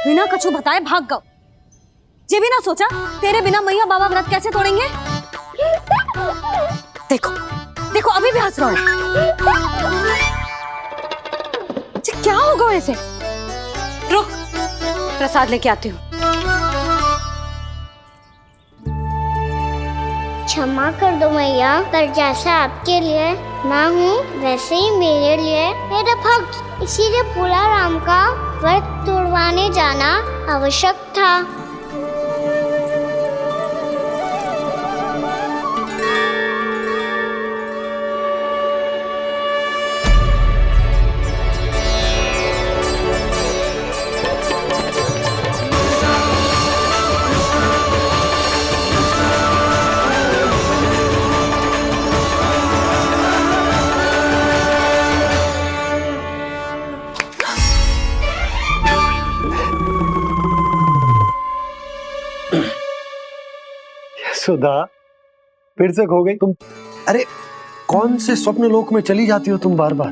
बिना कछु बताए भाग गओ। ये भी ना सोचा तेरे बिना मैया बाबा व्रत कैसे तोड़ेंगे। देखो देखो अभी भी हंस रहा हूं। क्या होगा ऐसे? रुक, प्रसाद लेके आती हूँ। क्षमा कर दो मैया, पर जैसा आपके लिए मैं हूँ वैसे ही मेरे लिए मेरा भक्त, इसीलिए भोला राम का व्रत तोड़वाने जाना आवश्यक था। सुधा, फिर से खो गई तुम। अरे कौन से स्वप्न लोक में चली जाती हो तुम बार बार?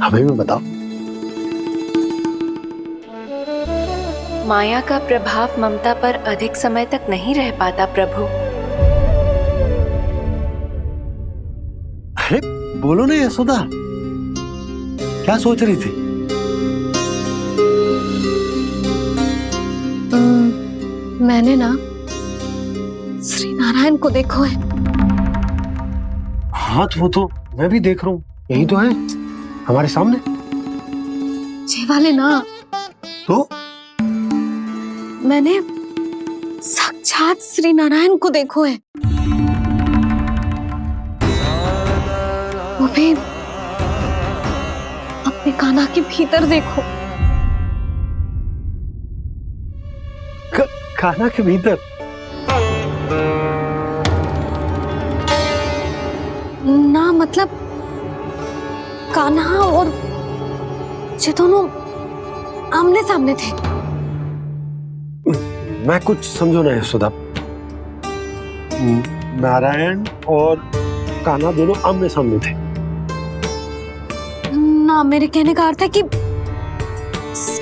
हमें भी बताओ। माया का प्रभाव ममता पर अधिक समय तक नहीं रह पाता प्रभु। अरे बोलो ना यशोदा, क्या सोच रही थी? मैंने ना श्री नारायण को देखो है। हाँ वो तो मैं भी देख रहा हूँ, यही तो है हमारे सामने। ये वाले ना, तो मैंने साक्षात श्री नारायण को देखो है, वो भी अपने कान्हा के भीतर देखो। कान्हा के भीतर? ना मतलब कान्हा और ये दोनों आमने सामने थे। मैं कुछ समझो ना यशोदा। नारायण और कान्हा दोनों आमने सामने थे? ना, मेरे कहने का अर्थ है कि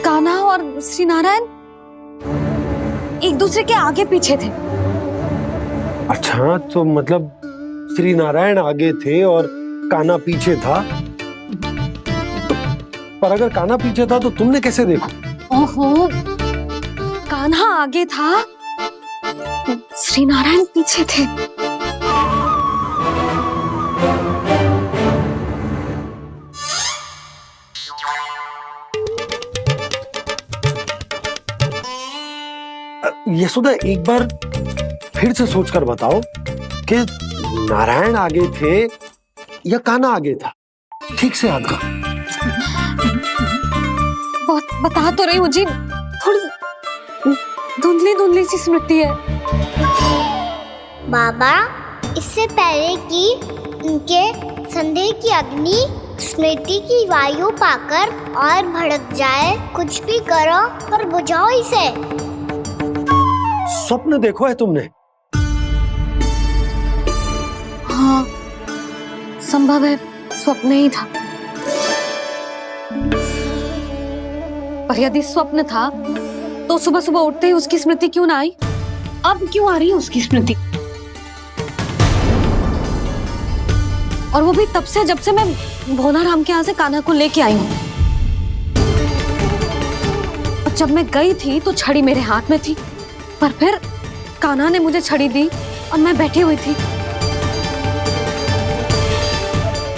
कान्हा और श्री नारायण एक दूसरे के आगे पीछे थे। अच्छा, तो मतलब श्री नारायण आगे थे और कान्हा पीछे था। पर अगर कान्हा पीछे था तो तुमने कैसे देखा? ओहो, कान्हा आगे था, श्री नारायण पीछे थे। यशोदा एक बार फिर से सोचकर बताओ कि नारायण आगे थे या कान्हा आगे था? ठीक से याद करो। बहुत बता तो रही हूँ जी, थोड़ी धुंधली धुंधली सी स्मृति है। बाबा, इससे पहले कि उनके संदेह की अग्नि स्मृति की वायु पाकर और भड़क जाए, कुछ भी करो और बुझाओ इसे। स्वप्न देखो है तुमने? हाँ, संभव है स्वप्न ही था। पर यदि स्वप्न था तो सुबह सुबह उठते ही उसकी स्मृति क्यों ना आई? अब क्यों आ रही है उसकी स्मृति? और वो भी तब से जब से मैं भोला राम के यहाँ से कान्हा को लेके आई हूँ। और जब मैं गई थी तो छड़ी मेरे हाथ में थी, पर फिर कान्हा ने मुझे छड़ी दी और मैं बैठी हुई थी।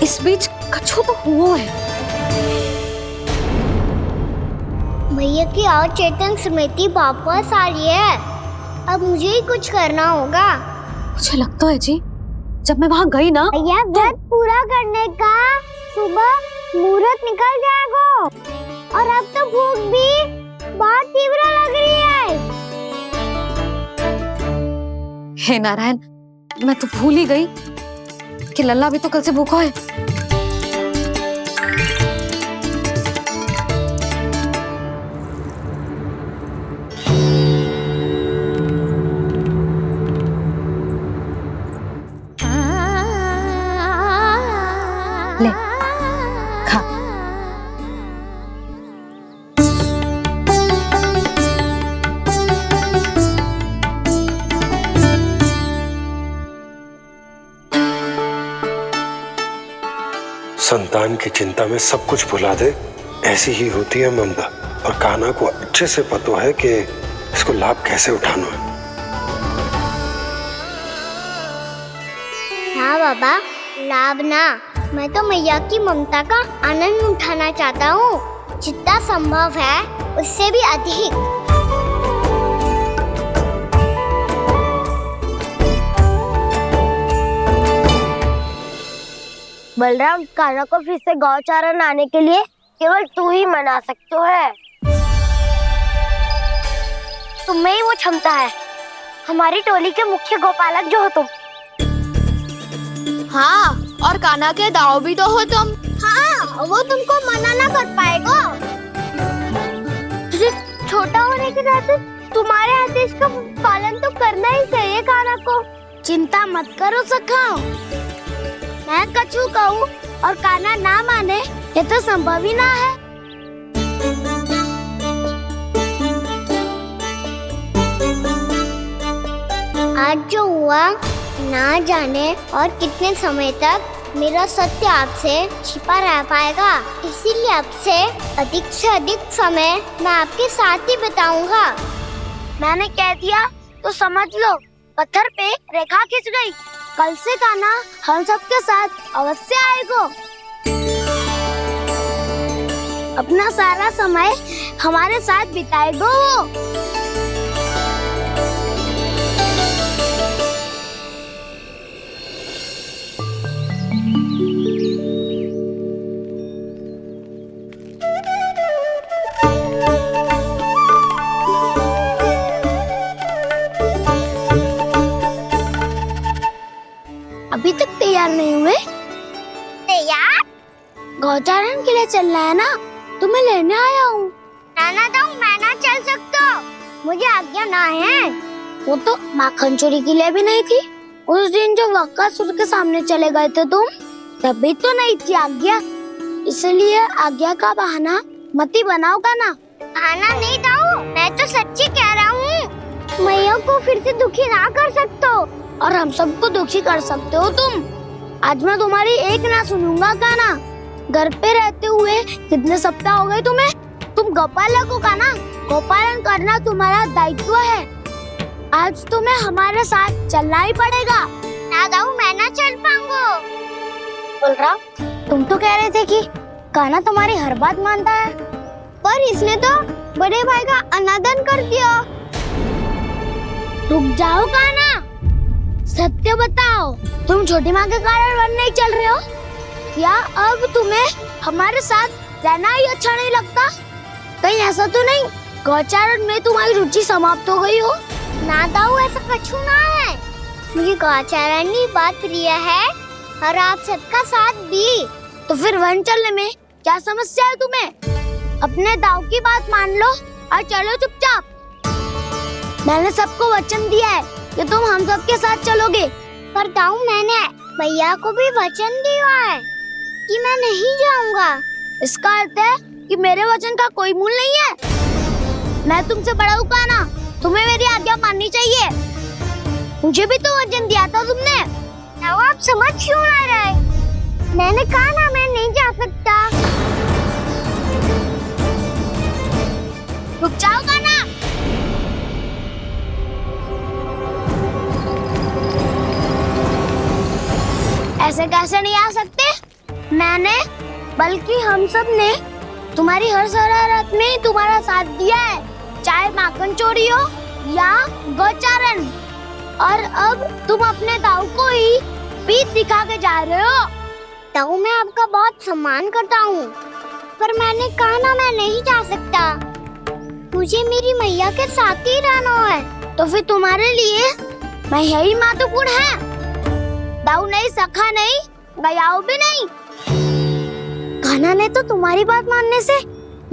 इस बीच कछु तो हुआ है। भैया की अचेतन स्मृति वापस आ रही है, अब मुझे ही कुछ करना होगा। मुझे लगता है जी, जब मैं वहां गई ना, भैया व्रत पूरा करने का सुबह मुहूर्त निकल जाएगा और अब तो भूख भी बहुत तीव्र लग रही है। हे नारायण, मैं तो भूल ही गई कि लल्ला भी तो कल से भूखा है। ले, खा। संतान की चिंता में सब कुछ भुला दे, ऐसी ही होती है ममता। और कान्हा को अच्छे से पता है कि इसको लाभ कैसे उठाना है। हाँ बाबा, लाभ ना, मैं तो मैया की ममता का आनंद उठाना चाहता हूँ, जितना संभव है उससे भी अधिक। बलराम, कान्हा को फिर से गौचारण आने के लिए केवल तू ही मना सकते है। तुम्हें ही वो क्षमता है, हमारी टोली के मुख्य गोपालक जो हो तुम। हाँ, और कान्हा के दाव भी तो हो तुम। हाँ, वो तुमको मना ना कर पाएगा। तुझे छोटा होने के नाते तुम्हारे आदेश का पालन तो करना ही चाहिए कान्हा को। चिंता मत करो सखा, मैं कछु कहूँ और कान्हा ना माने, ये तो संभव ही ना है। आज जो हुआ ना जाने और कितने समय तक मेरा सत्य आपसे छिपा रह पाएगा, इसीलिए आपसे अधिक से अधिक समय मैं आपके साथ ही बिताऊंगा। मैंने कह दिया तो समझ लो, पत्थर पे रेखा खिंच गई। कल से कान्हा हम सबके साथ अवश्य आएगा। अपना सारा समय हमारे साथ बिताएगा वो। अभी तक तैयार नहीं हुए? तैयार? गौचारण के लिए चलना है ना, तुम्हें लेने आया हूँ। नाना दाऊ, मैं ना चल सकता, मुझे आज्ञा ना है। वो तो माखन चोरी के लिए भी नहीं थी। उस दिन जो वक्कासुर के सामने चले गए थे तुम, तभी तो नहीं थी आज्ञा। इसलिए आज्ञा का बहाना मत ही बनाओ कान्हा। बहाना नहीं दाऊ, मैं तो सच्ची कह रहा हूँ। मैया को फिर से दुखी ना कर सकते हो। और हम सबको दुखी कर सकते हो तुम। आज मैं तुम्हारी एक ना सुनूंगा कान्हा। घर पे रहते हुए कितने सप्ताह हो गए तुम्हें? तुम गोपालक हो कान्हा, गोपालन करना तुम्हारा दायित्व है। आज तुम्हें हमारे साथ चलना ही पड़ेगा। ना दाऊ, मैं ना चल पाऊंगा। बलराम, तुम तो कह रहे थे कि कान्हा तुम्हारी हर बात मानता है, पर इसने तो बड़े भाई का अनादर कर दिया। रुक जाओ कान्हा, सत्य बताओ, तुम छोटी माँ के कारण वन नहीं चल रहे हो या अब तुम्हें हमारे साथ रहना ही अच्छा नहीं लगता? कहीं ऐसा तो नहीं गौचारण में तुम्हारी रुचि समाप्त हो गई हो? ना दाऊ, ऐसा कछु ना है। मुझे गौचारण की बात प्रिय है और आप सबका साथ भी। तो फिर वन चलने में क्या समस्या है तुम्हें? अपने दाऊ की बात मान लो और चलो चुपचाप। मैंने सबको वचन दिया है कि तुम हम सबके साथ चलोगे। पर दाऊ, मैंने भैया को भी वचन दिया है कि मैं नहीं जाऊंगा। इसका अर्थ है कि मेरे वचन का कोई मूल नहीं है। मैं तुमसे बड़ा हूँ कान्हा, तुम्हें मेरी आज्ञा माननी चाहिए। मुझे भी तो वचन दिया था तुमने। दाऊ, आप समझ क्यों आ रहे? मैंने कहा ना, मैं नहीं जा सकता। रुक जाओ कान्हा। ऐसे कैसे नहीं आ सकते? मैंने बल्कि हम सब ने तुम्हारी हर शरारत में तुम्हारा साथ दिया है, चाहे माखन चोरी हो या गौचारण। और अब तुम अपने दाऊ को ही पीठ दिखा के जा रहे हो। दाऊ, मैं आपका बहुत सम्मान करता हूँ, पर मैंने कहा ना, मैं नहीं जा सकता। मुझे मेरी मैया के साथ ही रहना है। तो फिर तुम्हारे लिए मैं यही महत्वपूर्ण है। दाऊ नहीं, सखा नहीं, गयाऊ भी नहीं। कान्हा ने तो तुम्हारी बात मानने से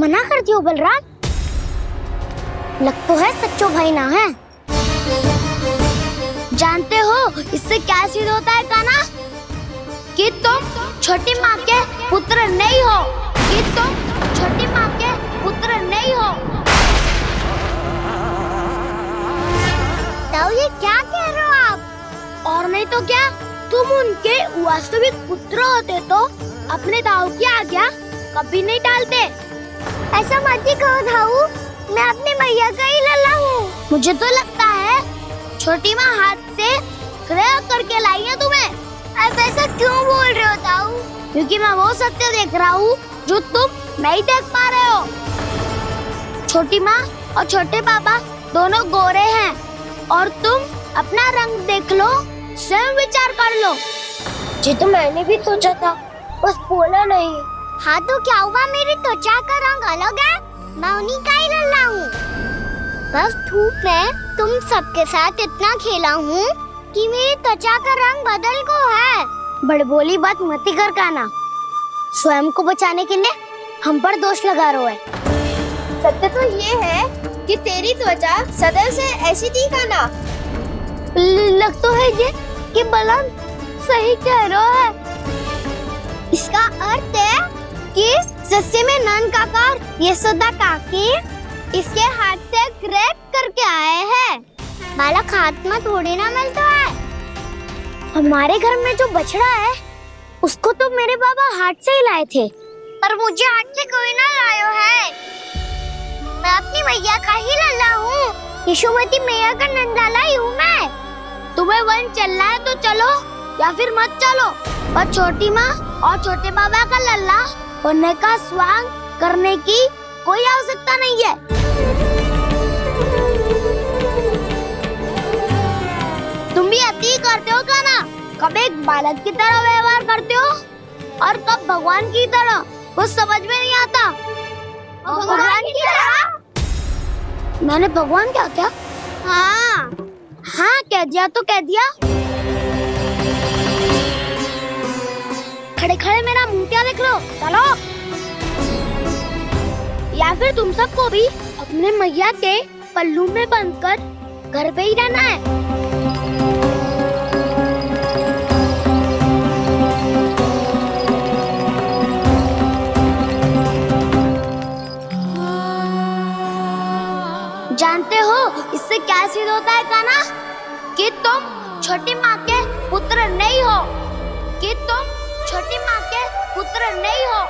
मना कर दिया बलराम। लग तो है सच्चो भाई ना है। जानते हो इससे क्या सिद्ध होता है कान्हा? कि तुम छोटी माँ के पुत्र नहीं हो, कि तुम छोटी माँ के पुत्र नहीं हो। दाऊ, ये क्या कह रहे हो आप? और नहीं तो क्या, तुम उनके वास्तविक पुत्र होते तो अपने ताऊ की आज्ञा कभी नहीं टालते। ऐसा मत ही कहो ताऊ, मैं अपनी मैया का ही लल्ला हूँ। मुझे तो लगता है छोटी माँ हाथ से ग्रह करके लाई है तुम्हें। अब ऐसा क्यों बोल रहे हो ताऊ? क्योंकि मैं वो सत्य देख रहा हूँ जो तुम नहीं देख पा रहे हो। छोटी माँ और छोटे पापा दोनों गोरे हैं और तुम अपना रंग देख लो, स्वयं विचार कर लो। जी तो मैंने भी सोचा था, बस बोला नहीं। हाँ तो क्या हुआ, मेरी त्वचा का रंग अलग है, मैं उन्हीं का ही लल्ला हूँ। बस धूप में तुम सबके साथ इतना खेला हूँ कि मेरी त्वचा का रंग बदल को है। बड़बोली बात मत ही कर काना, स्वयं को बचाने के लिए हम पर दोष लगा रहे है। सत्य तो ये है कि तेरी त्वचा सदैव से ऐसी थी काना। लग तो है ये कि बलन सही कह रहा है। इसका अर्थ है कि सस्ते में नन काका यशोदा काकी इसके हाथ से ग्रेट करके आए हैं। बालक हाथ में थोड़ी ना मिलता है। हमारे घर में जो बछड़ा है उसको तो मेरे बाबा हाथ से ही लाए थे, पर मुझे हाथ से कोई ना लायो है। मैं अपनी मैया का ही लल्ला हूँ, यशोमती मैया का नंदलाला ही हूँ मैं। तुम्हें वन चलना है तो चलो या फिर मत चलो, पर छोटी माँ और छोटे बाबा का लल्ला होने का स्वांग करने की कोई आवश्यकता नहीं है। तुम भी अति करते हो काना, कब एक बालक की तरह व्यवहार करते हो और कब भगवान की तरह, कुछ समझ में नहीं आता। भगवान की तरह? मैंने भगवान क्या क्या? हाँ हाँ कह दिया तो कह दिया। खड़े खड़े मेरा मुंह क्या देख लो, चलो। या फिर तुम सबको भी अपने मैया के पल्लू में बंधकर घर पे ही रहना है। जानते हो इससे क्या सिद्ध होता है काना? कि तुम छोटी माँ के पुत्र नहीं हो, कि तुम छोटी माँ के पुत्र नहीं हो।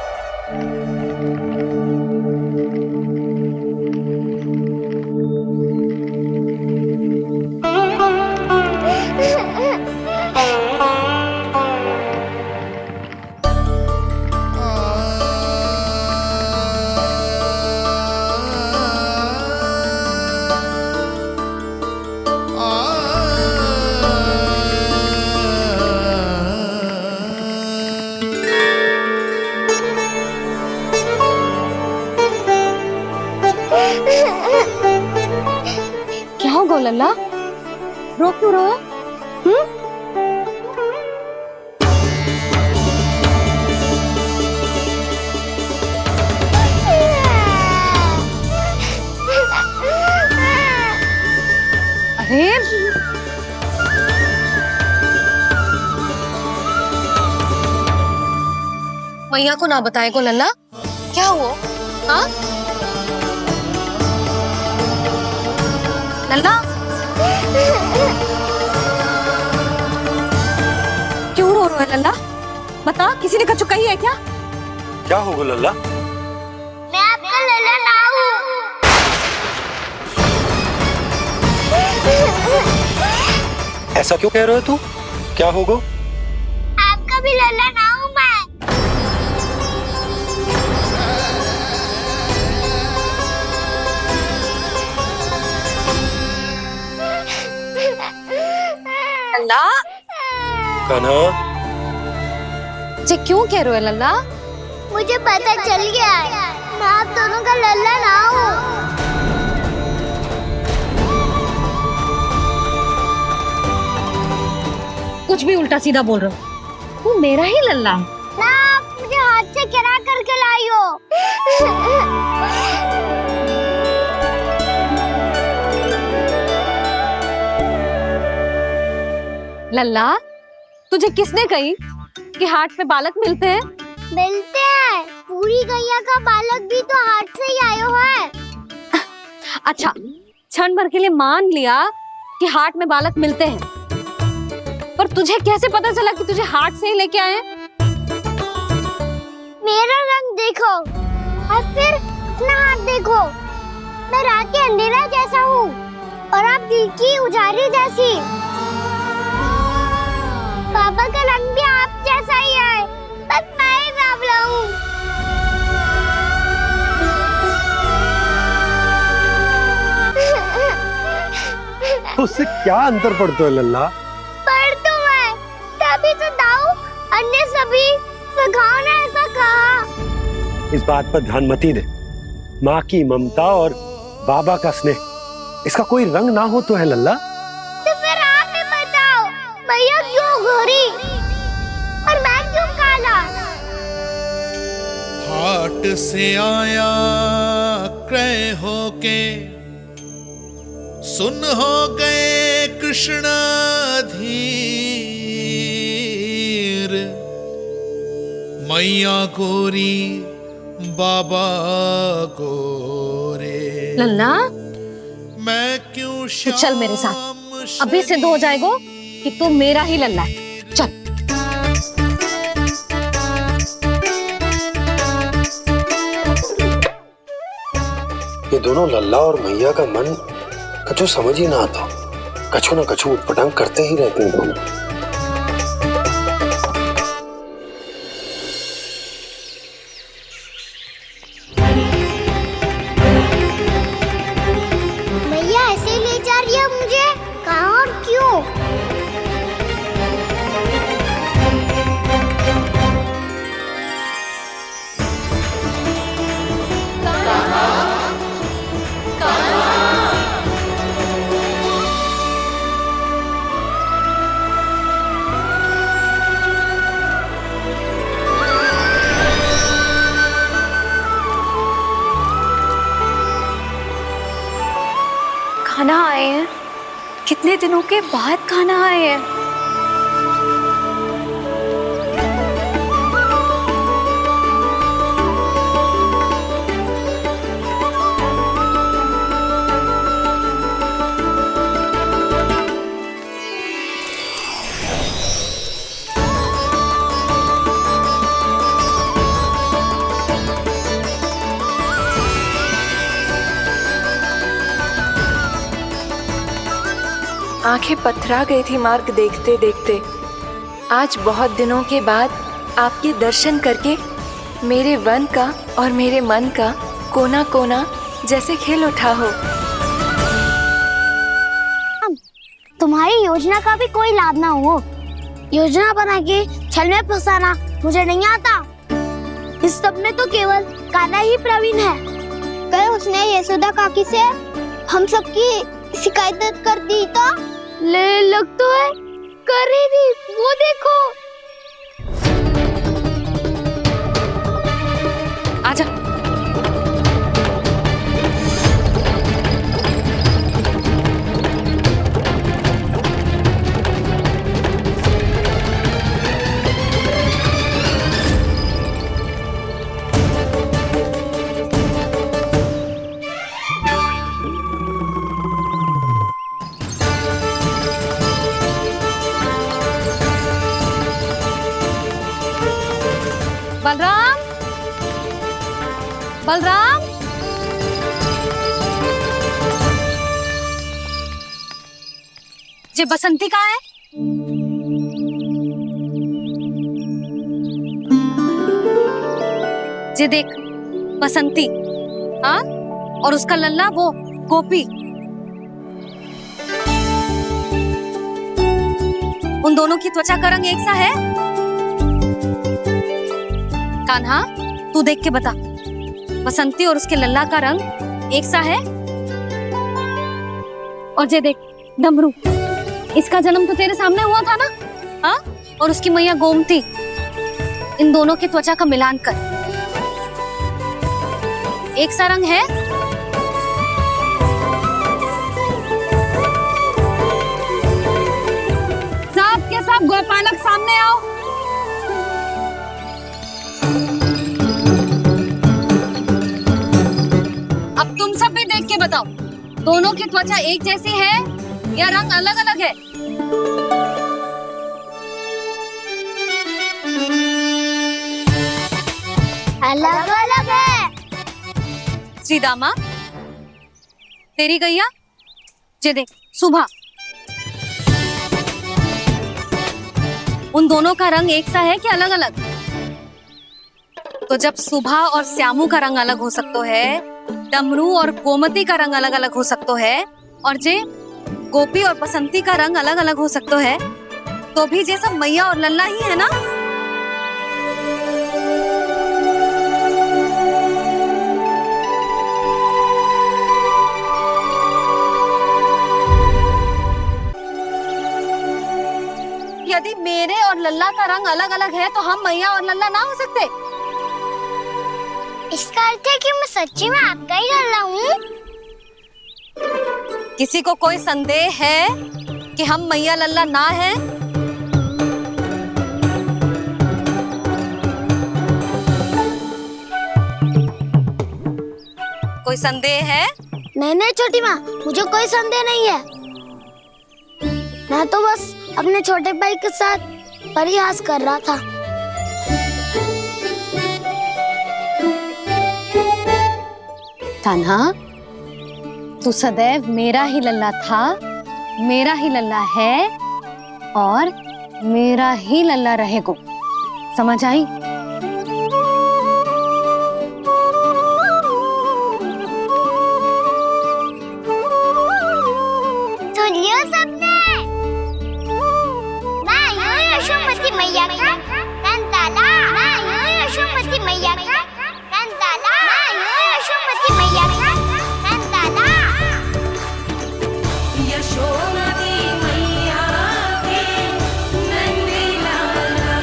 क्या हो गो लल्ला, रो क्यों रहा? अरे मैया को ना बताए को लल्ला, क्या हुआ? हाँ लल्ला, क्यों रो रहा है लल्ला? बता, किसी ने कछु कही है क्या? क्या होगा लल्ला? मैं आपका लल्ला ना हूँ। ऐसा क्यों कह रहे हो तू? क्या होगा? आपका भी लल्ला ना हूँ मैं। लल्ला, कान्हा, ये क्यों कह रहे हो लल्ला? मुझे पता चल गया है, मैं आप दोनों का लल्ला ना हूँ। कुछ भी उल्टा सीधा बोल रहे हो, तू मेरा ही लल्ला है। ना आप मुझे हाथ से गिरा करके लाई हो। लल्ला, तुझे किसने कही कि हाट में बालक मिलते हैं? मिलते हैं, पूरी गैया का बालक भी तो हाट से ही आयो है। अच्छा, क्षण भर के लिए मान लिया कि हाट में बालक मिलते हैं, पर तुझे कैसे पता चला कि तुझे हाट से ही लेके आए हैं? मेरा रंग देखो और फिर अपना हाथ देखो। मैं रात के अंधेरा जैसा हूँ और आप दिन की उजाली जैसी। पापा का रंग भी आप जैसा ही है, बस मैं ही बावला हूँ। उससे क्या अंतर पड़ता है लल्ला? पर तो मैं तभी तो दाऊ अन्य सभी सखाओ ने ऐसा कहा। इस बात पर ध्यान मत ही दे। माँ की ममता और बाबा का स्नेह, इसका कोई रंग ना हो तो है लल्ला। तो फिर आप ही बताओ, मैया क्यों गोरी और मैं क्यों काला? हाट से आया क्रय होके, सुन हो गए कृष्ण धीर। मैया गोरी बाबा गोरे, लल्ला मैं क्यों तू चल मेरे साथ, अभी सिद्ध हो जाएगा कि तू मेरा ही लल्ला है। चल। ये दोनों लल्ला और मैया का मन कछु समझ ही ना आता। कछु ना कछु उटपटांग करते ही रहते हैं दोनों। मैया ऐसे ले जा रही है मुझे, कहाँ और क्यों? खाना आए हैं, कितने दिनों के बाद खाना आए हैं। आंखें पथरा गई थी मार्ग देखते देखते। आज बहुत दिनों के बाद आपके दर्शन करके मेरे वन का और मेरे मन का कोना कोना जैसे खिल उठा हो। तुम्हारी योजना का भी कोई लाभ ना हो। योजना बना के छल में फंसाना मुझे नहीं आता। इस सब में तो केवल कान्हा ही प्रवीण है। कल उसने यशोदा काकी से हम सबकी शिकायत कर दी तो ले लग तो है कर ही दी, वो देखो। आजा। बलराम, बलराम, ये बसंती कहाँ है? ये देख बसंती, हाँ, और उसका लल्ला वो गोपी। उन दोनों की त्वचा का रंग एक सा है? कान्हा, तू देख के बता, बसंती और उसके लल्ला का रंग एक सा है? और ये देख डमरू, इसका जन्म तो तेरे सामने हुआ था ना? हाँ, और उसकी मैया गोमती। इन दोनों की त्वचा का मिलान कर, एक सा रंग है? सब के सब गोपालक सामने आओ। अब तुम सब भी देख के बताओ, दोनों की त्वचा एक जैसी है या रंग अलग अलग है? अलग अलग है। श्री दामा, तेरी गैया जे देख सुबह, उन दोनों का रंग एक सा है कि अलग अलग? तो जब सुबह और श्यामू का रंग अलग हो सकता है, डमरू और गोमती का रंग अलग अलग हो सकता है, और जे गोपी और बसंती का रंग अलग अलग हो सकता है, तो भी जे सब मैया और लल्ला ही है ना? यदि मेरे और लल्ला का रंग अलग अलग है तो हम मैया और लल्ला ना हो सकते? इसका अर्थ है कि मैं सच्ची में आपका ही लल्ला हूँ। किसी को कोई संदेह है कि हम मैया लल्ला ना हैं? कोई संदेह है? नहीं छोटी माँ, मुझे कोई संदेह नहीं है। मैं तो बस अपने छोटे भाई के साथ परिहास कर रहा था। कान्हा, तू सदैव मेरा ही लल्ला था, मेरा ही लल्ला है और मेरा ही लल्ला रहेगा। समझ आई? सुन लियो सबने, मैं हूँ यशोमती मैया का कंताला। मैं हूँ यशोमती मैया का कंताला। मैं हूँ यशोमती मैया का कंताला। यशोमती मैया के नंदी लाला,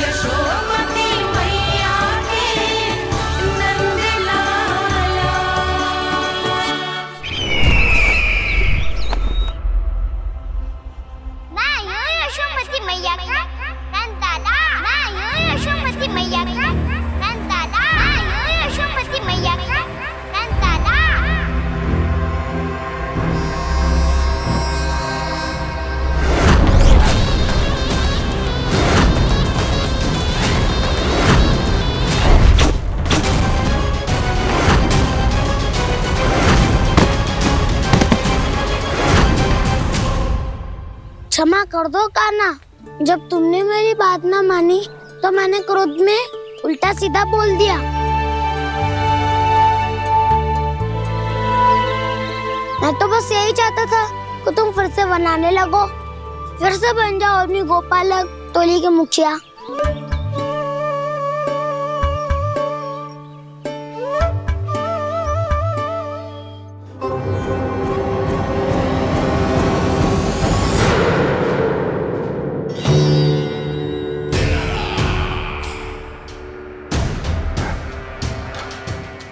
यशोमती मैया के नंदी लाला। मैं हूँ यशोमती मैया का कंताला। मैं हूँ यशोमती मैया का कंताला। मैं हूँ यशोमती मैया का कंताला। क्षमा कर दो कान्हा, जब तुमने मेरी बात ना मानी तो मैंने क्रोध में उल्टा सीधा बोल दिया। मैं तो बस यही चाहता था कि तुम फिर से बनाने लगो, फिर से बन जाओ अपनी गोपालक टोली के मुखिया।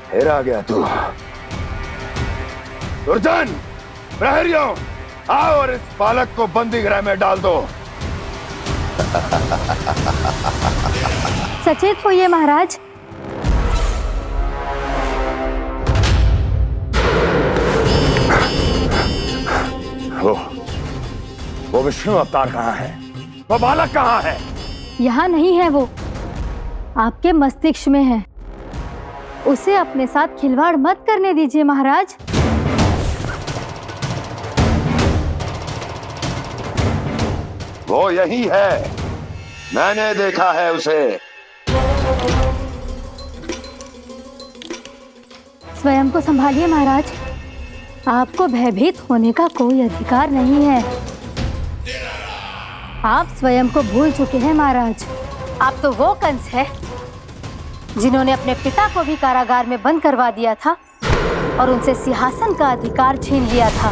फिर आ गया तू। दुर्जन, प्रहरियों, आओ और इस बालक को बंदी गृह में डाल दो। सचेत होइए महाराज। वो विष्णु अवतार कहाँ है? वो बालक कहाँ है? यहाँ नहीं है, वो आपके मस्तिष्क में है। उसे अपने साथ खिलवाड़ मत करने दीजिए महाराज। वो यही है, मैंने देखा है उसे। स्वयं को संभालिए महाराज, आपको भयभीत होने का कोई अधिकार नहीं है। आप स्वयं को भूल चुके हैं महाराज। आप तो वो कंस है जिन्होंने अपने पिता को भी कारागार में बंद करवा दिया था और उनसे सिंहासन का अधिकार छीन लिया था।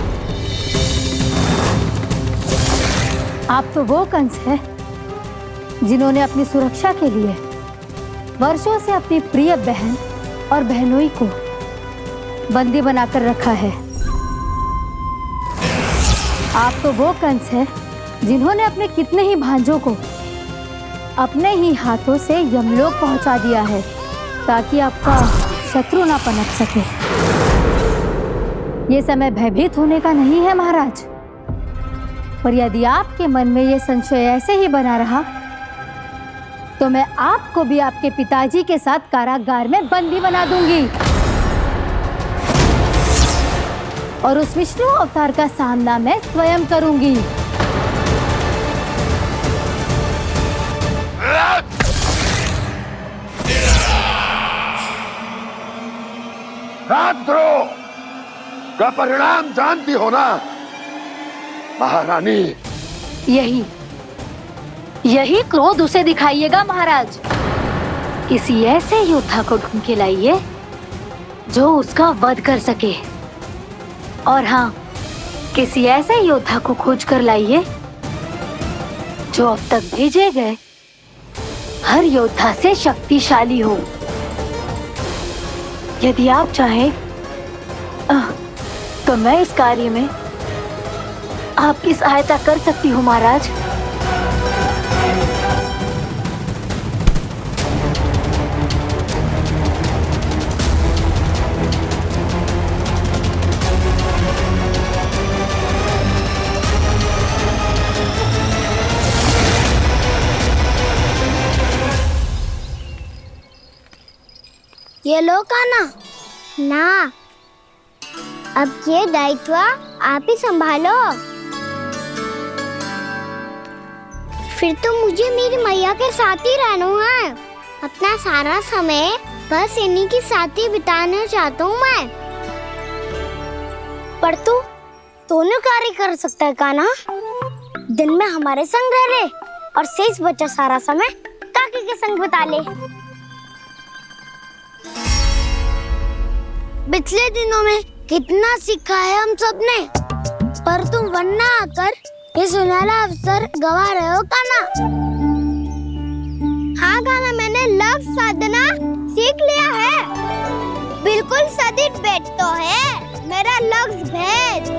आप तो वो कंस है जिन्होंने अपनी सुरक्षा के लिए वर्षों से अपनी प्रिय बहन और बहनोई को बंदी बनाकर रखा है। आप तो वो कंस है जिन्होंने अपने कितने ही भांजों को अपने ही हाथों से यमलोक पहुंचा दिया है ताकि आपका शत्रु ना पनप सके। ये समय भयभीत होने का नहीं है महाराज, पर यदि आपके मन में ये संशय ऐसे ही बना रहा तो मैं आपको भी आपके पिताजी के साथ कारागार में बंदी बना दूंगी और उस विष्णु अवतार का सामना मैं स्वयं करूंगी। राजद्रोह का परिणाम जानती हो ना महारानी? यही क्रोध उसे दिखाइएगा महाराज। किसी ऐसे योद्धा को ढूंढ के लाइए जो उसका वध कर सके, और हाँ, किसी ऐसे योद्धा को खोज कर लाइए जो अब तक भेजे गए हर योद्धा से शक्तिशाली हो। यदि आप चाहें तो मैं इस कार्य में आपकी सहायता कर सकती हूँ महाराज। ये लो कान्हा। ना, अब ये दायित्व आप ही संभालो। फिर तो मुझे मेरी मैया के साथ ही रहना है। अपना सारा समय बस इन्हीं के साथ ही बिताना चाहता हूँ मैं। पर तू दोनों कार्य कर सकता है कान्हा। दिन में हमारे संग रह ले और शेष बचा सारा समय काकी के संग बिता ले। पिछले दिनों में कितना सीखा है हम सब ने, पर तुम वरना आकर ये सुनहरा अवसर गवा रहे हो कान्हा। हाँ कान्हा, मैंने लव साधना सीख लिया है। बिल्कुल सदित भेद तो है मेरा लफ्ज भेद।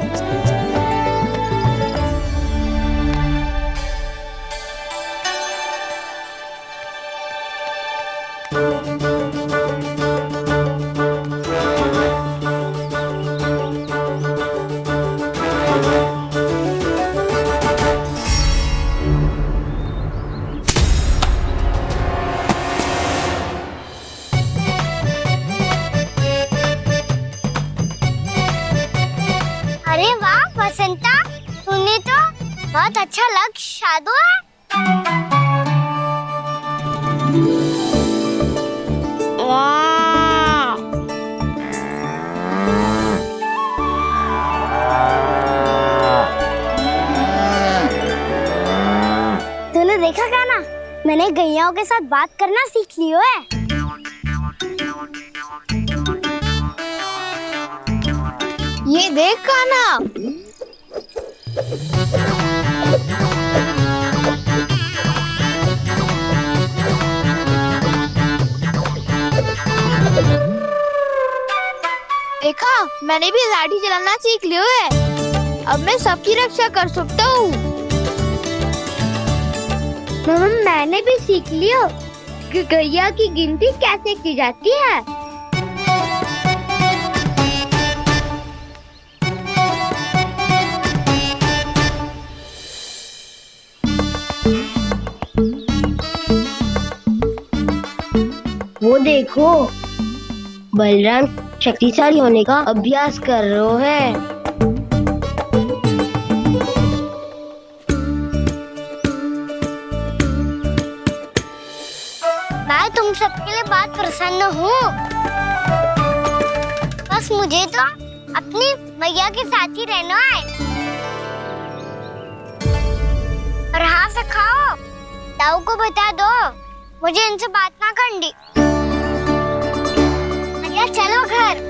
अरे वाह वसंता, तूने तो बहुत अच्छा लक्ष्य साधा है। वाह! तूने देखा कान्हा, मैंने गैयाओं के साथ बात करना सीख लियो है। ये देख कान्हा, देखा, मैंने भी लाठी चलाना सीख लियो है। अब मैं सबकी रक्षा कर सकता हूँ। मैंने भी सीख लियो कि गैया की गिनती कैसे की जाती है। वो देखो, बलराम शक्तिशाली होने का अभ्यास कर रहे है। मैं तुम सबके लिए बहुत प्रसन्न हूँ। बस मुझे तो अपनी मैया के साथ ही रहना है। और हाँ से खाओ, ताऊ को बता दो मुझे इनसे बात ना करनी। मैया चलो घर।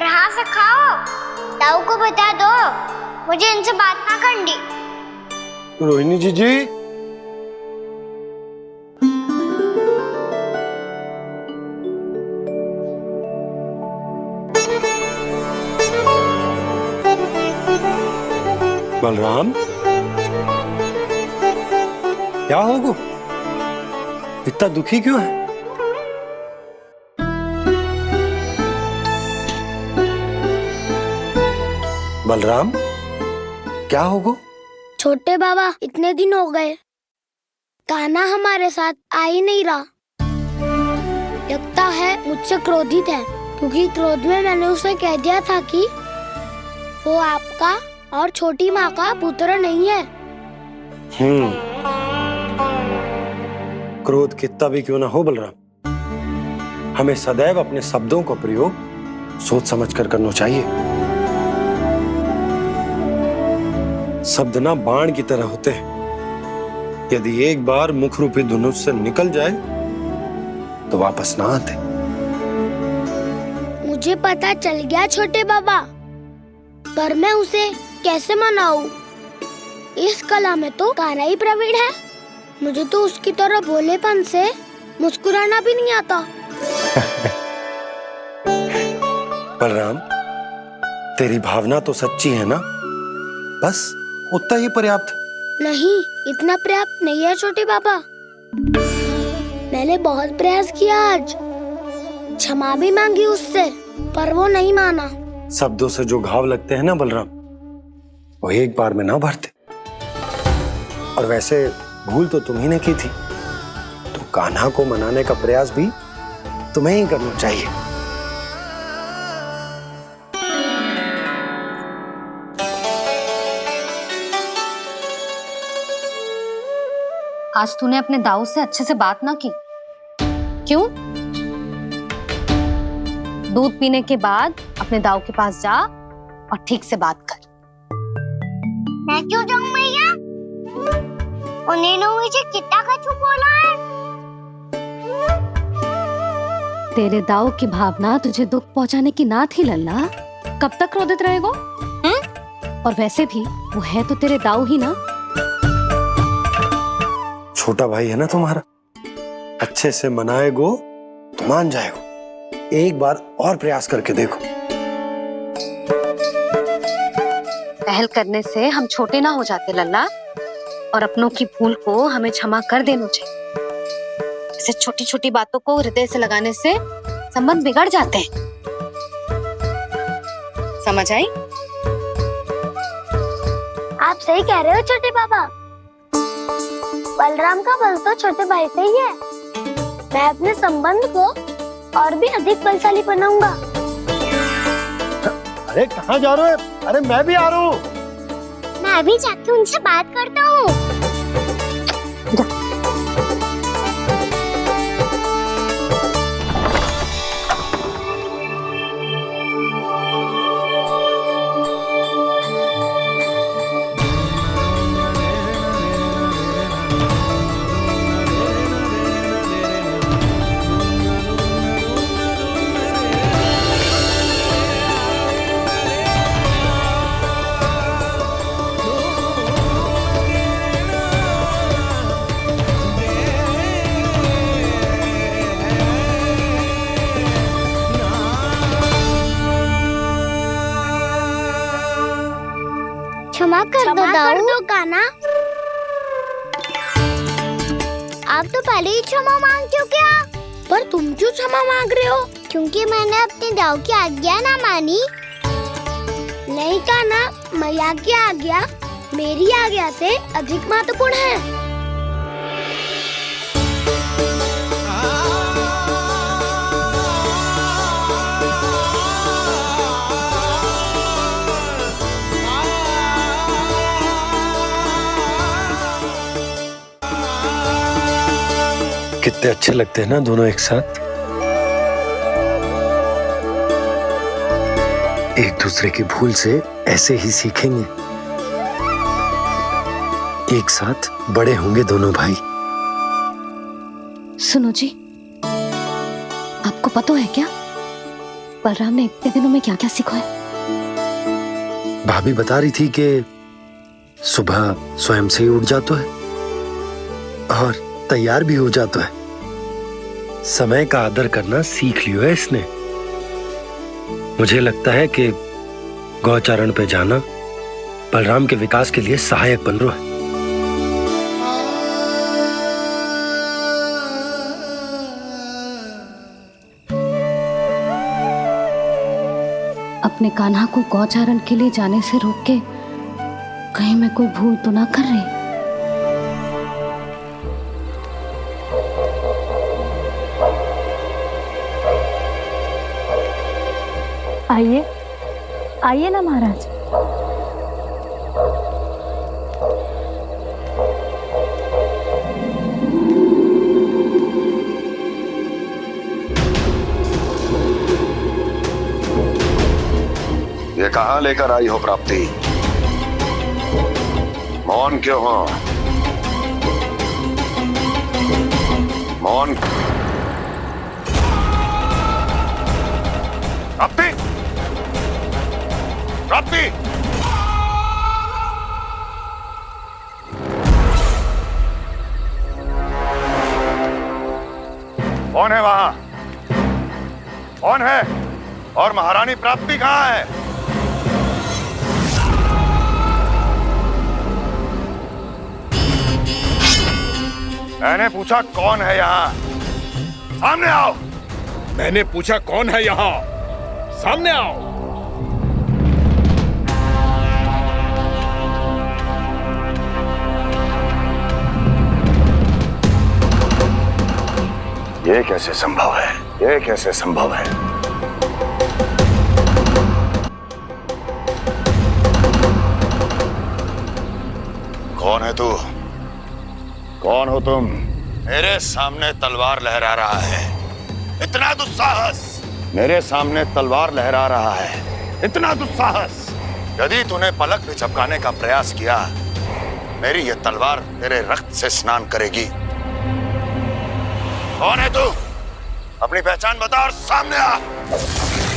पर हाँ से खाओ। ताऊ को बता दो मुझे इनसे बात ना करनी। रोहिणी जी बलराम, क्या हो गो? इतना दुखी क्यों है? बलराम, क्या हो गो? छोटे बाबा, इतने दिन हो गए कान्हा हमारे साथ आ ही नहीं रहा। लगता है मुझसे क्रोधित है, क्योंकि क्रोध में मैंने उसे कह दिया था कि वो आपका और छोटी माँ का पुत्र नहीं है। क्रोध कितना भी क्यों ना हो बलराम, हमें सदैव अपने शब्दों का प्रयोग सोच समझकर करना चाहिए। शब्द ना बाण की तरह होते हैं, यदि एक बार मुख रूपी धनुष से निकल जाए तो वापस ना आते। मुझे पता चल गया छोटे बाबा, पर मैं उसे कैसे मनाऊं? इस कला में तो कान्हा ही प्रवीण है। मुझे तो उसकी तरह भोलेपन से मुस्कुराना भी नहीं आता। बलराम, तेरी भावना तो सच्ची है ना, बस उतना ही पर्याप्त। नहीं, इतना पर्याप्त नहीं है छोटे बाबा। मैंने बहुत प्रयास किया आज, क्षमा भी मांगी उससे, पर वो नहीं माना। शब्दों से जो घाव लगते हैं ना बलराम, वो एक बार में ना भरते। और वैसे भूल तो तुम्ही ने की थी, तो कान्हा को मनाने का प्रयास भी तुम्हें ही करना चाहिए। आज तूने अपने दाऊ से अच्छे से बात ना की, क्यों? दूध पीने के बाद अपने दाऊ के पास जा और ठीक से बात कर। मैं क्यों जाऊं मैया? उन्होंने मुझे कितना कछु बोला है। तेरे दाऊ की भावना तुझे दुख पहुंचाने की ना थी लल्ला, कब तक क्रोधित रहेगो? और वैसे भी वो है तो तेरे दाऊ ही ना। छोटा भाई है ना तुम्हारा, अच्छे से मनाएगो तो मान जाएगो। एक बार और प्रयास करके देखो। पहल करने से हम छोटे ना हो जाते लल्ला, और अपनों की भूल को हमें क्षमा कर देना चाहिए। ऐसे छोटी छोटी बातों को हृदय से लगाने से संबंध बिगड़ जाते हैं। समझ आई? आप सही कह रहे हो छोटे बाबा। बलराम का बल तो छोटे भाई से ही है। मैं अपने संबंध को और भी अधिक बलशाली बनाऊंगा। अरे कहाँ जा रहे हो? अरे मैं भी आ रहा हूँ। मैं अभी जाके उनसे बात करता हूँ। क्षमा कर दो कान्हा। आप तो पहले ही क्षमा मांगते हो क्या? पर तुम क्यों क्षमा मांग रहे हो? क्योंकि मैंने अपने दाऊ की आज्ञा ना मानी। नहीं कान्हा, मैया की आज्ञा मेरी आज्ञा से अधिक महत्वपूर्ण है। कितने अच्छे लगते हैं ना दोनों एक साथ। एक दूसरे की भूल से ऐसे ही सीखेंगे। एक साथ बड़े होंगे दोनों भाई। सुनो जी, आपको पता है क्या, बलराम ने इतने दिनों में क्या क्या सीखा है? भाभी बता रही थी कि सुबह स्वयं से ही उठ जाता है और तैयार भी हो जाता है। समय का आदर करना सीख लियो है इसने। मुझे लगता है कि गौचारण पे जाना बलराम के विकास के लिए सहायक बन रहा है। अपने कान्हा को गौचारण के लिए जाने से रोक के कहीं मैं कोई भूल तो ना कर रही? आइए आइए ना महाराज। ये कहाँ लेकर आई हो प्राप्ति? मौन क्यों हो? मौन। प्राप्ति, प्राप्ति, कौन है वहां? कौन है? और महारानी प्राप्ति कहाँ है? मैंने पूछा कौन है यहाँ? सामने आओ। मैंने पूछा कौन है यहाँ? सामने आओ। ये कैसे संभव है? ये कैसे संभव है? कौन है तू? कौन हो तुम? मेरे सामने तलवार लहरा रहा है। इतना दुस्साहस! मेरे सामने तलवार लहरा रहा है। इतना दुस्साहस! यदि तूने पलक भी झपकाने का प्रयास किया, मेरी ये तलवार तेरे रक्त से स्नान करेगी। कौन है तू? अपनी पहचान बता और सामने आ।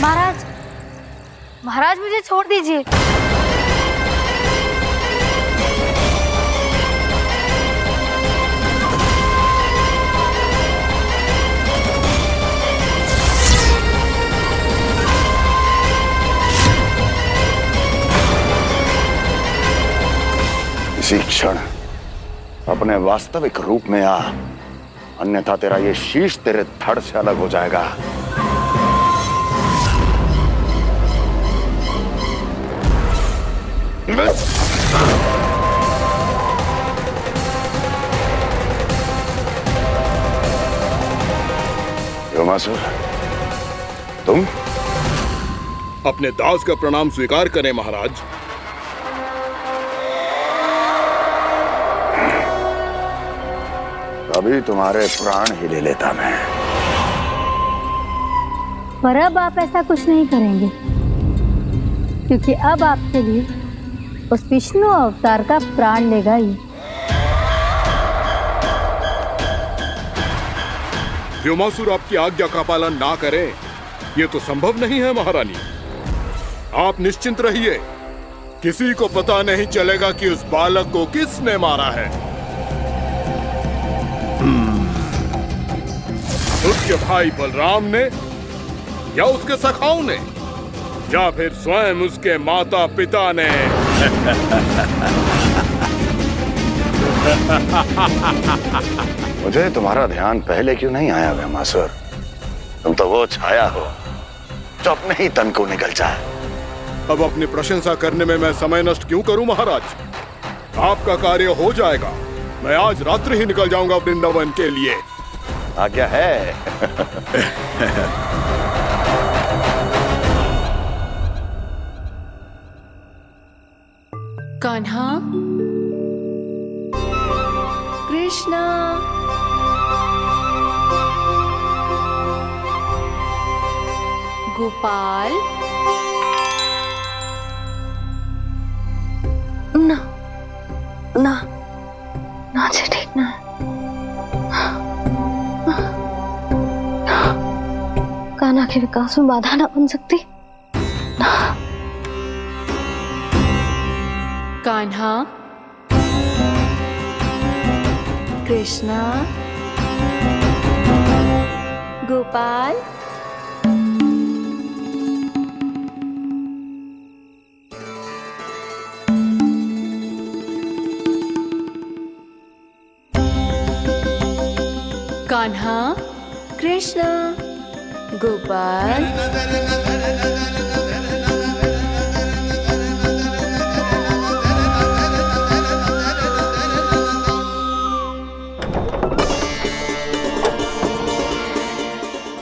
महाराज, महाराज मुझे छोड़ दीजिए। इसी क्षण अपने वास्तविक रूप में आ, अन्यथा तेरा ये शीश तेरे धड़ से अलग हो जाएगा। व्योमासुर, तुम? अपने दास का प्रणाम स्वीकार करें महाराज। अभी तुम्हारे प्राण ही ले लेता मैं। पर अब आप ऐसा कुछ नहीं करेंगे, क्योंकि अब आपके लिए उस विष्णु अवतार का प्राण लेगा ही। व्योमासुर आपकी आज्ञा का पालन ना करे, ये तो संभव नहीं है महारानी। आप निश्चिंत रहिए, किसी को पता नहीं चलेगा कि उस बालक को किसने मारा है। उसके भाई बलराम ने, या उसके सखाओं ने, या फिर स्वयं उसके माता पिता ने। मुझे तुम्हारा ध्यान पहले क्यों नहीं आया व्योमासुर? तुम तो वो छाया हो जो अपने ही तन को निगल जाए। अब अपनी प्रशंसा करने में मैं समय नष्ट क्यों करूं महाराज? आपका कार्य हो जाएगा। मैं आज रात्रि ही निकल जाऊंगा वृंदावन के लिए। आज्ञा है। कान्हा, कृष्णा, गोपाल। ना ना ना से ठीक ना। कान्हा के विकास में बाधा ना बन सकती। कान्हा, कृष्णा, गोपाल, कान्हा, कृष्णा, गोपाल,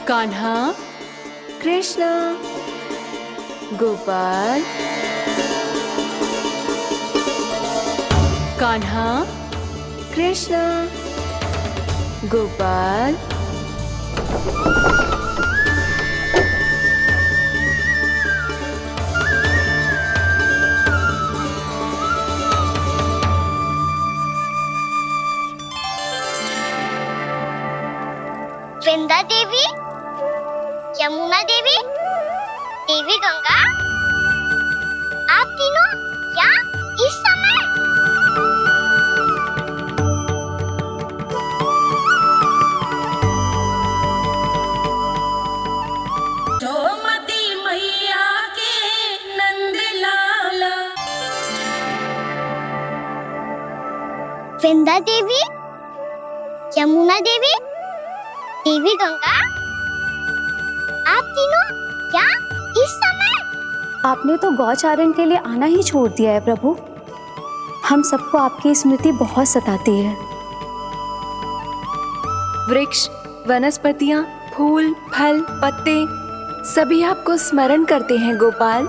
कान्हा, कृष्णा, गोपाल, कान्हा, कृष्णा, गोपाल, वृंदा देवी, यमुना देवी, देवी गंगा, आप तीनों यहाँ इस समय? गोमती मैया के नंद लाला। वृंदा देवी, यमुना देवी, देवी गंगा, आप तीनों क्या इस समय? आपने तो गौचारण के लिए आना ही छोड़ दिया है प्रभु। हम सबको आपकी स्मृति बहुत सताती है। वृक्ष, वनस्पतियां, फूल, फल, पत्ते सभी आपको स्मरण करते हैं गोपाल।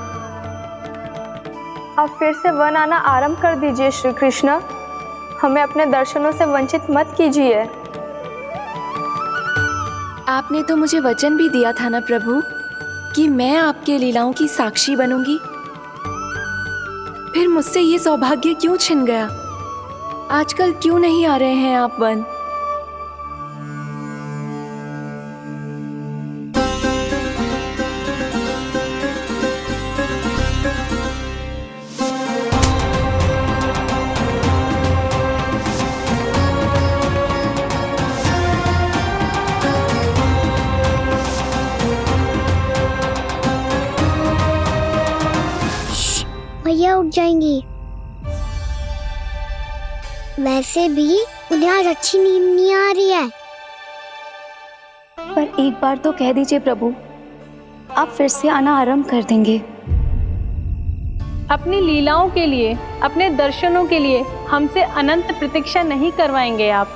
आप फिर से वन आना आरंभ कर दीजिए श्री कृष्ण। हमें अपने दर्शनों से वंचित मत कीजिए। आपने तो मुझे वचन भी दिया था ना प्रभु कि मैं आपके लीलाओं की साक्षी बनूंगी। फिर मुझसे ये सौभाग्य क्यों छिन गया? आजकल क्यों नहीं आ रहे हैं आप वन? भैया उठ जाएंगी। वैसे भी उन्हें आज अच्छी नींद नहीं आ रही है। पर एक बार तो कह दीजिए प्रभु, आप फिर से आना आरंभ कर देंगे। अपनी लीलाओं के लिए, अपने दर्शनों के लिए हमसे अनंत प्रतीक्षा नहीं करवाएंगे आप?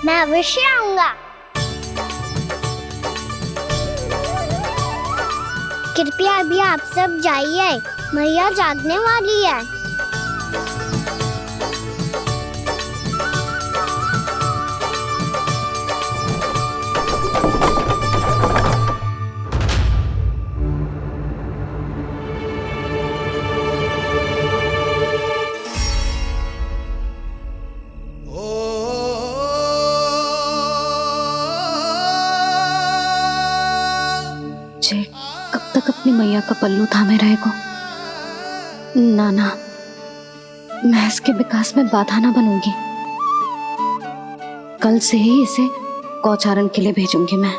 मैं अवश्य आऊंगा। कृपया अभी आप सब जाइए, मैया जागने वाली है। जे कब तक अपनी मैया का पल्लू थामे रहेगा? ना ना, मैं इसके विकास में बाधा ना बनूंगी। कल से ही इसे गौचारण के लिए भेजूंगी मैं।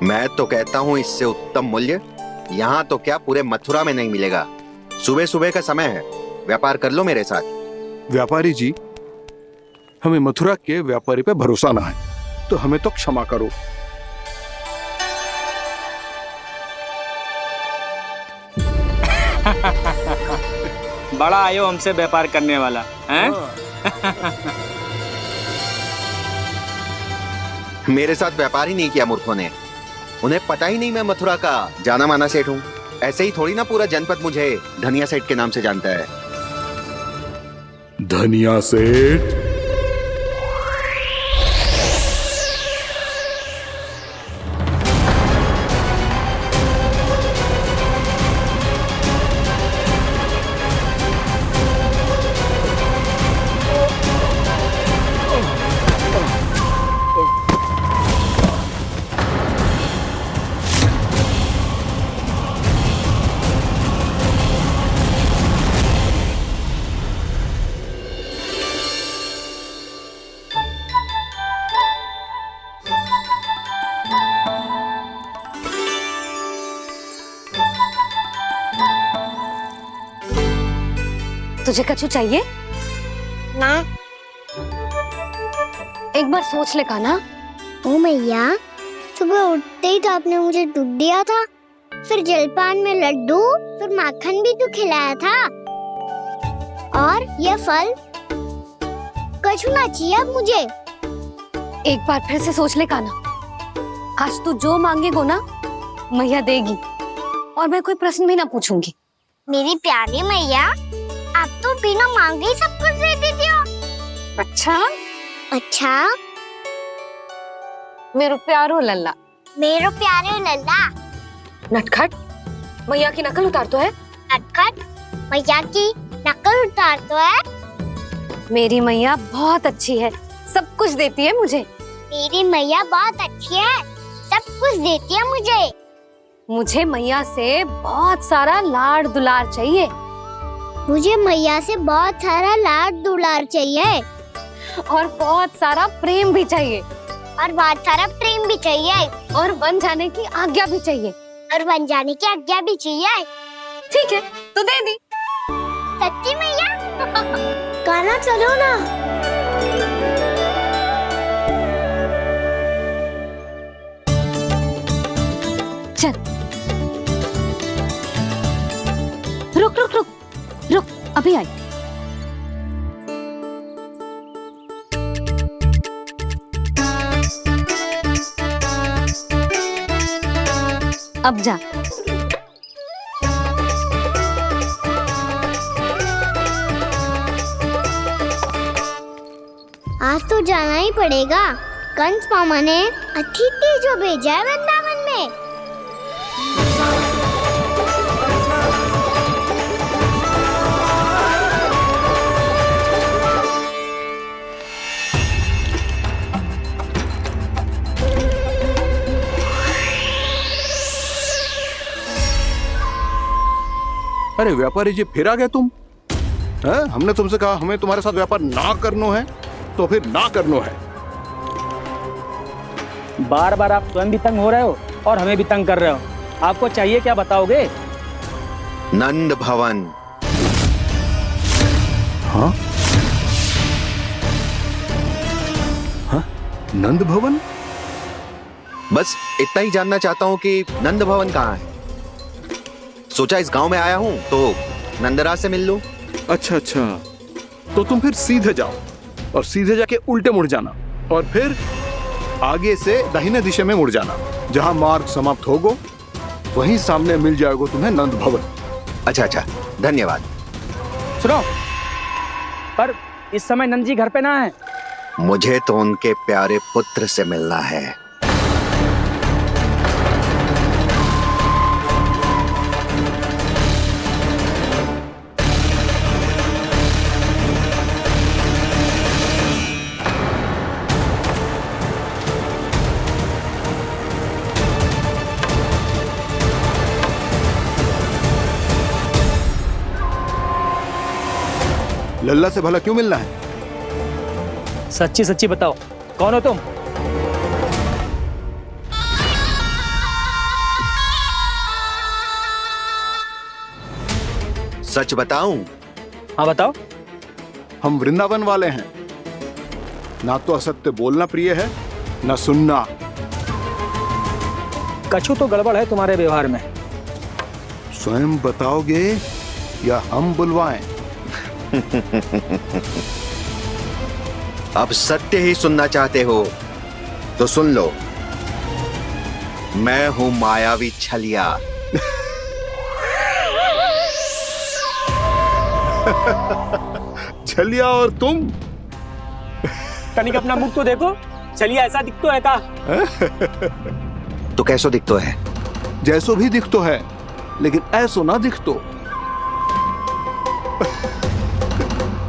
मैं तो कहता हूँ इससे उत्तम मूल्य यहाँ तो क्या पूरे मथुरा में नहीं मिलेगा। सुबह सुबह का समय है, व्यापार कर लो मेरे साथ। व्यापारी जी, हमें मथुरा के व्यापारी पे भरोसा ना है, तो हमें तो क्षमा करो। बड़ा आयो हमसे व्यापार करने वाला हैं? मेरे साथ व्यापार ही नहीं किया मूर्खों ने। उन्हें पता ही नहीं मैं मथुरा का जाना माना सेठ हूँ। ऐसे ही थोड़ी ना पूरा जनपद मुझे धनिया सेठ के नाम से जानता है। धनिया सेठ? तुझे कछु चाहिए? ना। एक बार सोच ले कान्हा। ओ मैया, सुबह उठते ही तो आपने मुझे दूध दिया था, फिर जलपान में लड्डू, फिर माखन भी तो खिलाया था, और ये फल कछु ना चाहिए अब मुझे। एक बार फिर से सोच ले कान्हा। आज तू जो मांगेगो ना, मैया देगी, और मैं कोई प्रश्न भी ना पूछूंगी। मेरी प्यारी मैया, आप तो बिना मांगे ही सब कुछ दे देती हो। अच्छा? अच्छा? मेरो प्यारो लल्ला। मेरो प्यारे लल्ला। नटखट, मैया की नकल उतार तो है। नटखट, मैया की नकल उतार तो है। मेरी मैया बहुत अच्छी है, सब कुछ देती है मुझे। मेरी मैया बहुत अच्छी है, सब कुछ देती है मुझे। मुझे मैया से बहुत सारा लाड दुलार चाहिए। मुझे मैया से बहुत सारा लाड दुलार चाहिए, और बहुत सारा प्रेम भी चाहिए, और बहुत सारा प्रेम भी चाहिए, और बन जाने की आज्ञा भी चाहिए, और बन जाने की आज्ञा भी चाहिए। ठीक है, तो दे दी। सच्ची मैया? कान्हा चलो ना। चल। रुक रुक रुक रुक, अभी आई। अब जा। आज तो जाना ही पड़ेगा। कंस मामा ने अतिथि जो भेजा है वृंदावन में। अरे व्यापारी जी, फिर आ गए तुम? हैं? हमने तुमसे कहा हमें तुम्हारे साथ व्यापार ना करनो है, तो फिर ना करनो है। बार बार आप स्वयं भी तंग हो रहे हो और हमें भी तंग कर रहे हो। आपको चाहिए क्या बताओगे? नंद भवन। हाँ? हाँ? नंद भवन? बस इतना ही जानना चाहता हूँ कि नंद भवन कहाँ है। सोचा इस गांव में आया हूँ तो नंदराज से मिल लूं। अच्छा अच्छा, तो तुम फिर सीधे जाओ और सीधे जाके उल्टे मुड़ जाना, और फिर आगे से दाहिने दिशा में मुड़ जाना। जहाँ मार्ग समाप्त होगो वहीं सामने मिल जाएगा तुम्हें नंद भवन। अच्छा अच्छा, धन्यवाद। सुनो, पर इस समय नंद जी घर पे ना है। मुझे तो उनके प्यारे पुत्र से मिलना है। लल्ला से भला क्यों मिलना है? सच्ची सच्ची बताओ, कौन हो तुम? सच बताऊं? हाँ बताओ। हम वृंदावन वाले हैं। ना तो असत्य बोलना प्रिय है, ना सुनना। कछु तो गड़बड़ है तुम्हारे व्यवहार में। स्वयं बताओगे या हम बुलवाएं? अब सत्य ही सुनना चाहते हो तो सुन लो। मैं हूं मायावी छलिया। छलिया और तुम? तनिक अपना मुख तो देखो, चलिए ऐसा दिखतो है का? तो कैसो दिखतो है? जैसो भी दिखतो है, लेकिन ऐसो ना दिखतो।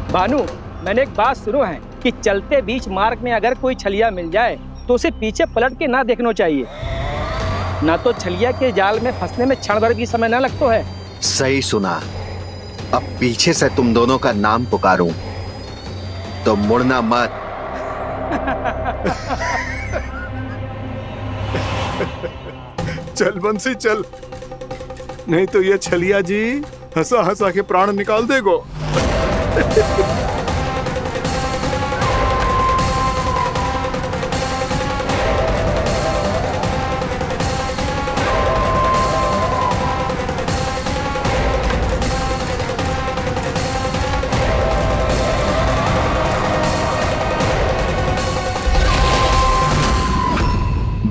भानु, मैंने एक बात सुनो है कि चलते बीच मार्ग में अगर कोई छलिया मिल जाए तो उसे पीछे पलट के ना देखना चाहिए, ना तो छलिया के जाल में फंसने में क्षण भर भी समय ना लगता है। सही सुना। अब पीछे से तुम दोनों का नाम पुकारूं तो मुड़ना मत। चल बंसी चल, नहीं तो ये छलिया जी हंसा हंसा के प्राण निकाल देगो।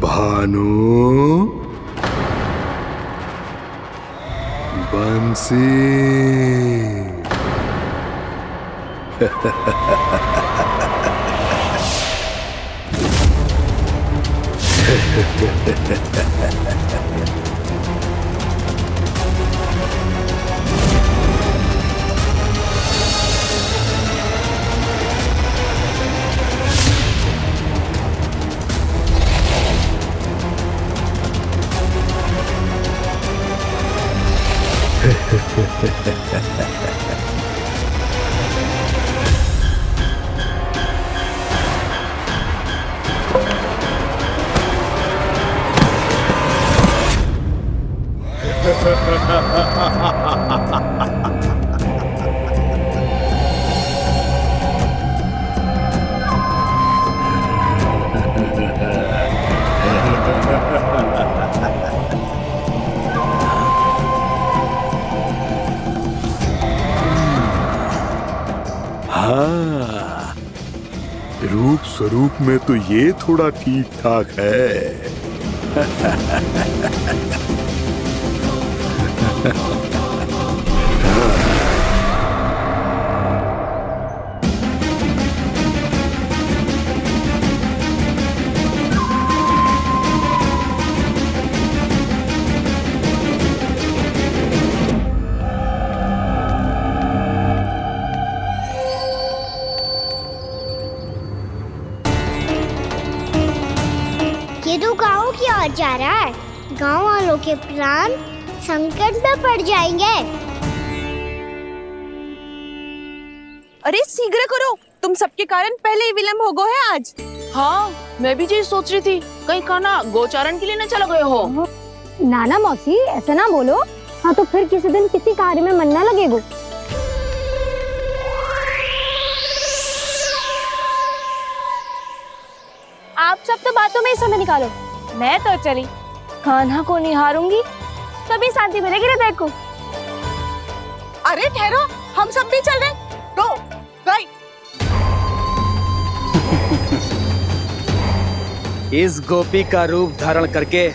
भानु, बंसी। हाँ, रूप स्वरूप में तो ये थोड़ा ठीक ठाक है। ये तो गाँव की ओर जा रहा है। गाँव वालों के प्राण संकट में पड़ जाएंगे। अरे शीघ्र करो, तुम सबके कारण पहले ही विलम्ब हो गया है आज। हाँ, मैं भी यही सोच रही थी, कहीं खाना गोचारण के लिए न चला गए हो। नाना मौसी ऐसे ना बोलो। हाँ तो फिर किसी दिन किसी कार्य में मन ना लगेगा। आप सब तो बातों में ही समय निकालो। मैं तो चली कान्हा को निहारूंगी, तभी शांति मिलेगी हृदय को। अरे ठहरो, हम सब भी चल रहे। रो, गई। इस गोपी का रूप धारण करके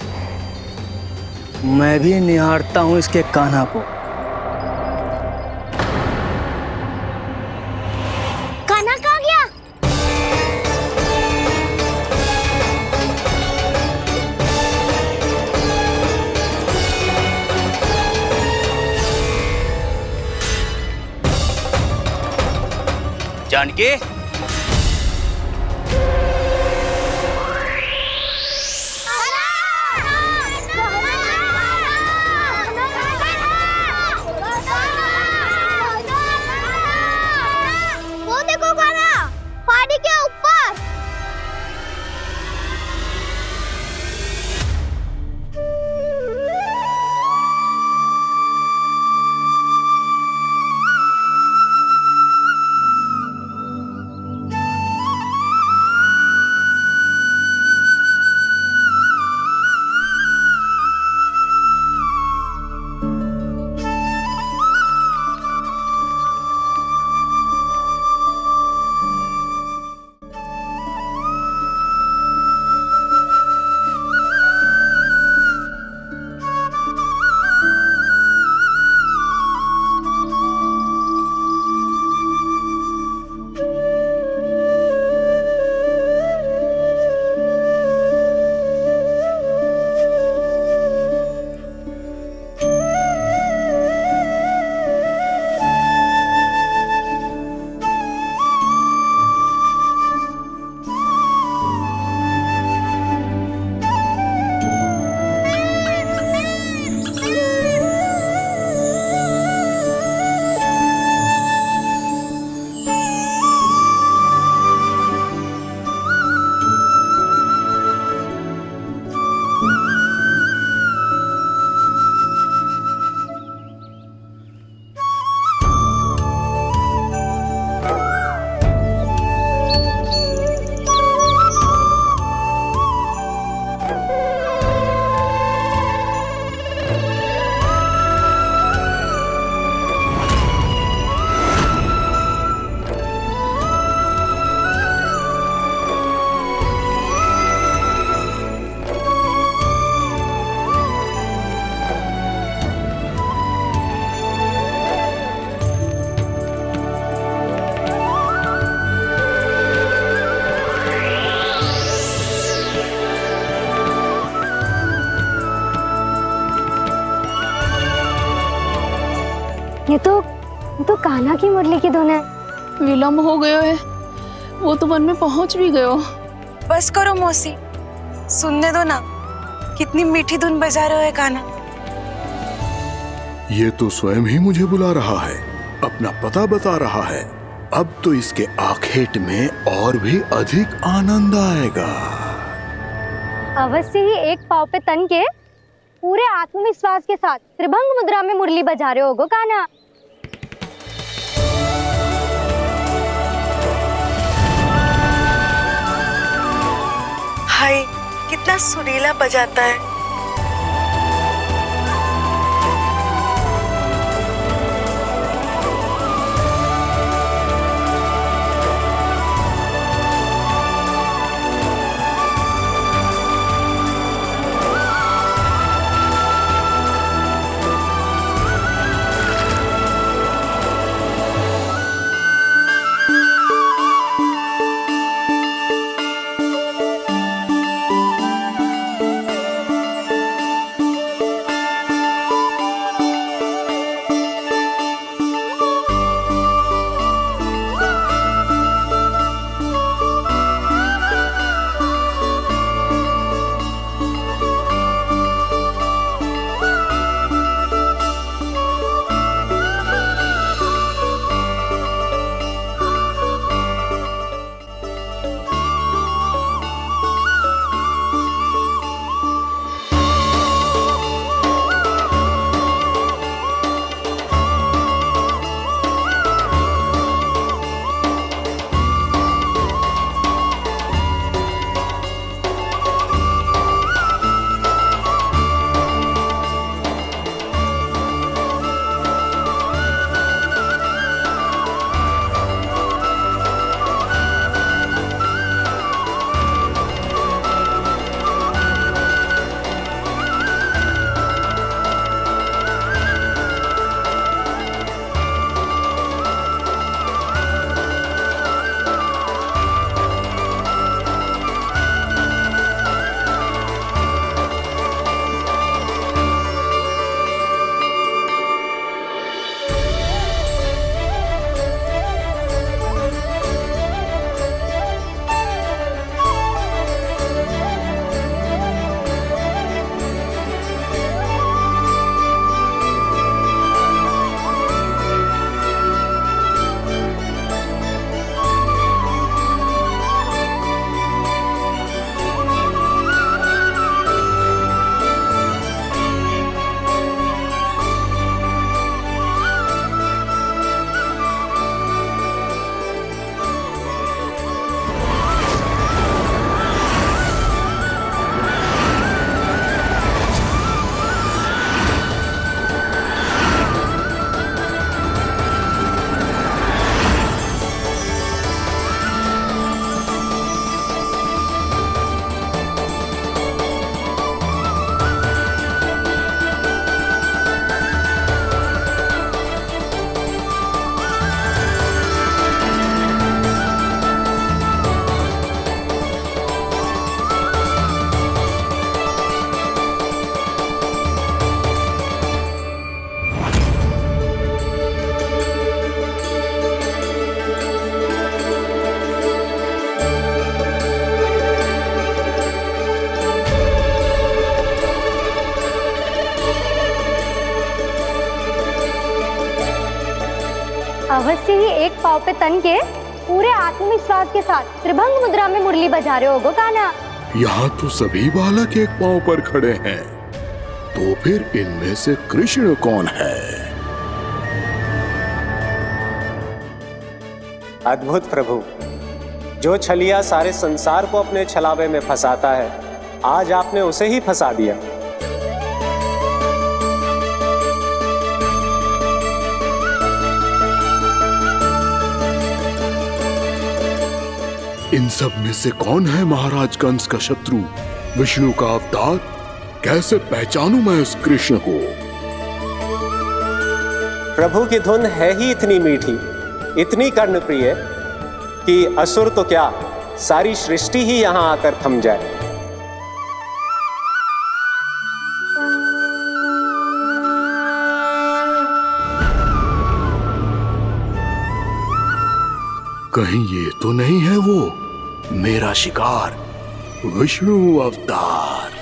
मैं भी निहारता हूँ इसके कान्हा को। कान्हा कहाँ गया? जानकी, वो देखो कान्हा, पहाड़ी के ऊपर। कान्हा की मुरली की धुन है। विलम्ब हो गयो है, वो तो वन में पहुंच भी गयो। बस करो मौसी, सुनने दो ना, कितनी मीठी धुन बजा रहे हो कान्हा। ये तो स्वयं ही मुझे बुला रहा है, अपना पता बता रहा है। अब तो इसके आखेट में और भी अधिक आनंद आएगा। अवश्य ही एक पाँव पे तन के पूरे आत्मविश्वास के साथ त्रिभंग मुद्रा में मुरली बजा रहे होगो कान्हा। हाय, कितना सुरीला बजाता है। अवश्य ही एक पाँव पे तन के पूरे आत्मविश्वास के साथ त्रिभंग मुद्रा में मुरली बजा रहे होगो कान्हा। यहाँ तो सभी बालक एक पांव पर खड़े हैं, तो फिर इनमें से कृष्ण कौन है? अद्भुत प्रभु, जो छलिया सारे संसार को अपने छलावे में फंसाता है, आज आपने उसे ही फंसा दिया। इन सब में से कौन है महाराज कंस का शत्रु, विष्णु का अवतार? कैसे पहचानूं मैं उस कृष्ण को? प्रभु की धुन है ही इतनी मीठी, इतनी कर्णप्रिय कि असुर तो क्या, सारी सृष्टि ही यहां आकर थम जाए। कहीं ये तो नहीं है वो मेरा शिकार विष्णु अवतार?